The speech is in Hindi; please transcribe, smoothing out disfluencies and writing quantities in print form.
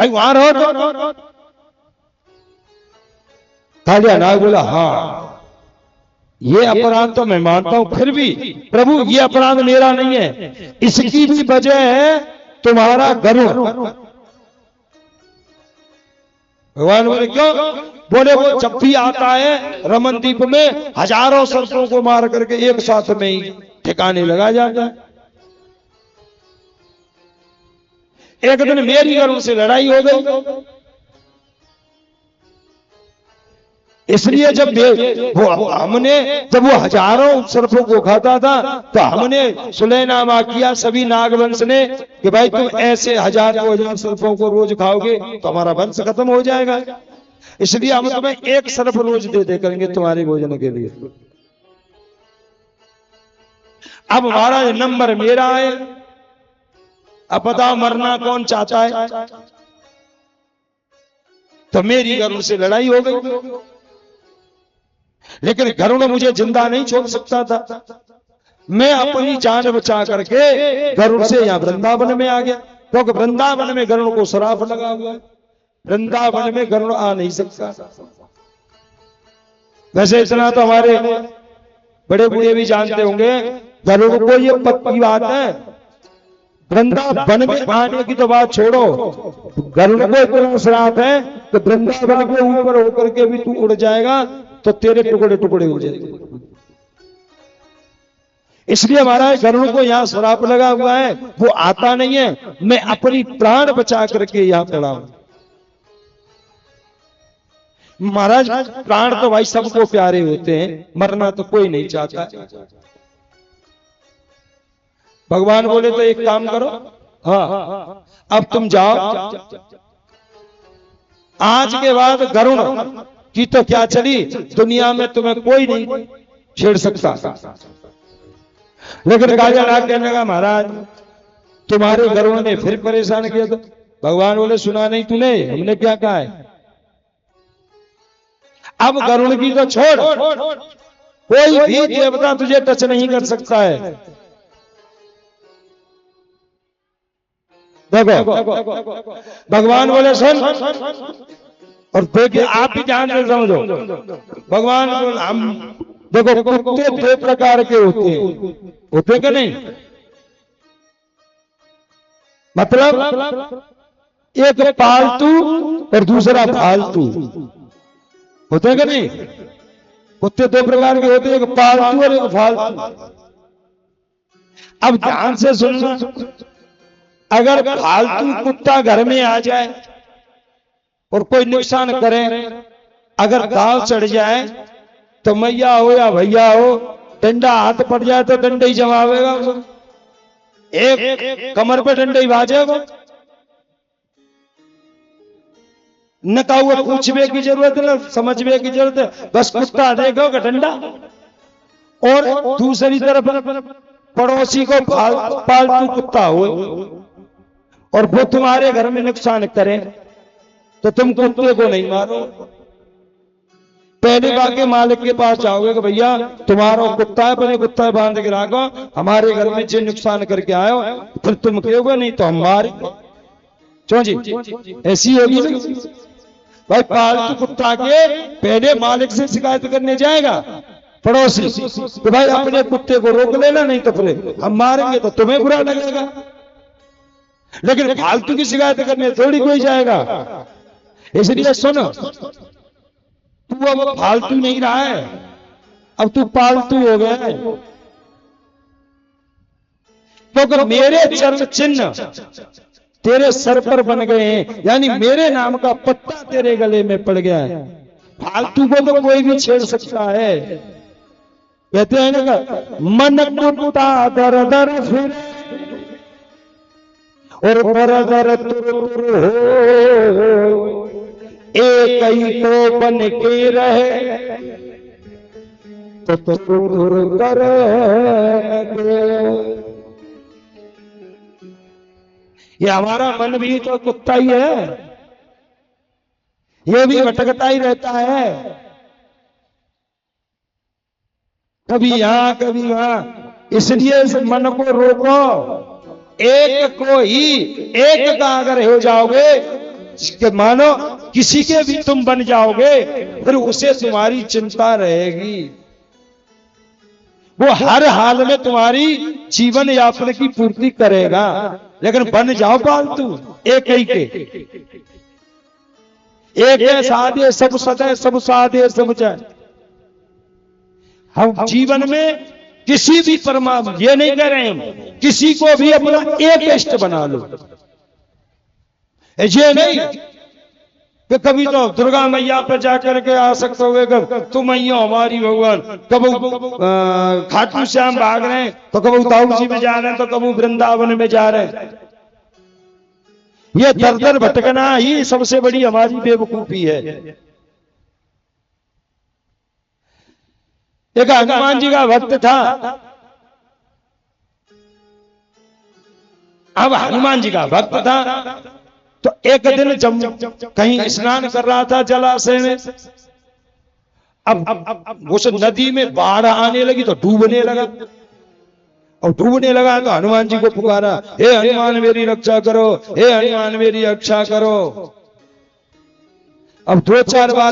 भाई वहां रहो तो कालिया नाग बोला हाँ ये अपराध तो मैं मानता हूं, फिर भी प्रभु ये अपराध मेरा नहीं है, इसकी भी वजह है तुम्हारा गरुड़। भगवान बोले क्यों? बोले वो जब भी आता है रमनदीप में हजारों सर्पों को मार करके एक साथ में ही ठिकाने लगा जाता है। एक दिन मेरी गरुड़ से लड़ाई हो गई, इसलिए जब जब वो हजारों सर्पों को खाता था तो हमने सुलहनामा किया सभी नागवंश ने कि भाई तुम ऐसे हजार सर्पों को रोज खाओगे तो हमारा वंश खत्म हो जाएगा, इसलिए हम तुम्हें एक सर्प रोज दे करेंगे तुम्हारे भोजन के लिए। अब हमारा नंबर मेरा है, अब बताओ मरना कौन चाहता है? तो मेरी गरुड़ से लड़ाई हो गई, लेकिन गरुड़ मुझे जिंदा नहीं छोड़ सकता था। मैं अपनी जान बचा करके गरुड़ से यहां वृंदावन में आ गया, क्योंकि वृंदावन में गरुड़ को श्राप लगा हुआ है, वृंदावन में गरुड़ आ नहीं सकता। वैसे इतना तो हमारे बड़े बूढ़े भी जानते होंगे, गरुड़ को ये पक्की बात है, वृंदावन में आने की तो बात छोड़ो, गरुड़ को इतना श्राप है कि वृंदावन के ऊपर होकर के भी तू उड़ जाएगा तो तेरे टुकड़े टुकड़े हो जाएंगे। इसलिए महाराज गरुड़ को यहां श्राप लगा हुआ है, वो आता नहीं है, मैं अपनी प्राण बचा करके यहां पड़ा हूं। महाराज प्राण तो भाई सबको प्यारे होते हैं, मरना तो कोई नहीं चाहता। भगवान बोले तो एक काम करो, हाँ अब तुम जाओ, आज के बाद गरुड़ की तो क्या चली, दुनिया में तुम्हें कोई नहीं छेड़ सकता। लेकिन कालिया नाग कहने लगा महाराज तुम्हारे गरुड़ ने फिर परेशान किया। तो भगवान बोले सुना नहीं तूने, हमने क्या कहा है? अब गरुड़ की तो छोड़, कोई भी देवता तुझे टच नहीं कर सकता है। देखो भगवान बोले सुन, और देखिए आप भी ध्यान से समझो, भगवान हम देखो कुत्ते दो प्रकार के होते कि नहीं, मतलब एक पालतू और दूसरा फालतू होते कि नहीं। कुत्ते दो प्रकार के होते हैं, एक पालतू और एक फालतू। अब ध्यान से सुनना, अगर फालतू कुत्ता घर में आ जाए और कोई नुकसान करे, अगर दाव चढ़ जाए तो मैया हो या भैया हो, डंडा हाथ पड़ जाए तो डंडे ही जमावेगा, एक कमर पे डंडे ही बाजेगा। न का हुआ पूछने की जरूरत है, न समझने की जरूरत है, बस कुत्ता देखो का डंडा। और दूसरी तरफ पड़ोसी को पालतू कुत्ता हो और वो तुम्हारे घर में नुकसान करे तो तुम कुत्ते को नहीं मारो, पहले बाके मालिक के पास जाओगे कि भैया तुम्हारा कुत्ता है, अपने कुत्ता बांध के रखो, हमारे घर में जो नुकसान करके आयो, फिर तुम कहोगे नहीं तो हम मारेंगे। क्यों जी, ऐसी होगी भाई। पालतू कुत्ता के पहले मालिक से शिकायत करने जाएगा पड़ोसी कि भाई अपने कुत्ते को रोक लेना, नहीं तो फिर हम मारेंगे, तो तुम्हें बुरा लगेगा। लेकिन फालतू की शिकायत करने थोड़ी कोई जाएगा। इसलिए सुनो, तू अब फालतू नहीं रहा है, अब तू पालतू हो गया है, क्योंकि मेरे चरण चिन्ह तेरे सर पर बन गए हैं, यानी मेरे नाम का पत्ता तेरे गले में पड़ गया है। फालतू को तो कोई भी छेड़ सकता है। कहते हैं ना, मन कुत्ता दर दर फिर और दर दर तुर तुर हो, एक ही तो बन के रहे तो तुर कर। ये हमारा मन भी तो कुत्ता ही है, ये भी भटकता ही रहता है, कभी यहां कभी वहां। इसलिए इस मन को रोको, एक को ही, एक का अगर हो जाओगे, कि मानो किसी के भी तुम बन जाओगे फिर उसे तुम्हारी चिंता रहेगी, वो हर हाल में तुम्हारी जीवन यापन की पूर्ति करेगा। लेकिन बन जाओ पालतू एक ही के, एक साधे सब सदे सब साधे सब जाए। हम जीवन में किसी भी परमात्मा, ये नहीं कह रहे हम किसी को भी अपना एक इष्ट बना लो, ये नहीं कि कभी तो दुर्गा मैया पर जाकर के आ सकते हो, कब तुम मैया हमारी भगवान, कब खाटू श्याम भाग रहे हैं तो कब ताऊ जी में जा रहे हैं तो कब वृंदावन में जा रहे हैं। ये दर दर भटकना ही सबसे बड़ी हमारी बेवकूफी है। एक हनुमान जी का भक्त था, अब हनुमान जी का भक्त था तो एक दिन जब कहीं स्नान कर रहा था जलाशय में, अब उस नदी में बाढ़ आने लगी तो डूबने लगा, और डूबने लगा तो हनुमान जी को पुकारा, हे हनुमान मेरी रक्षा करो, हे हनुमान मेरी रक्षा करो। अब 2-4 बार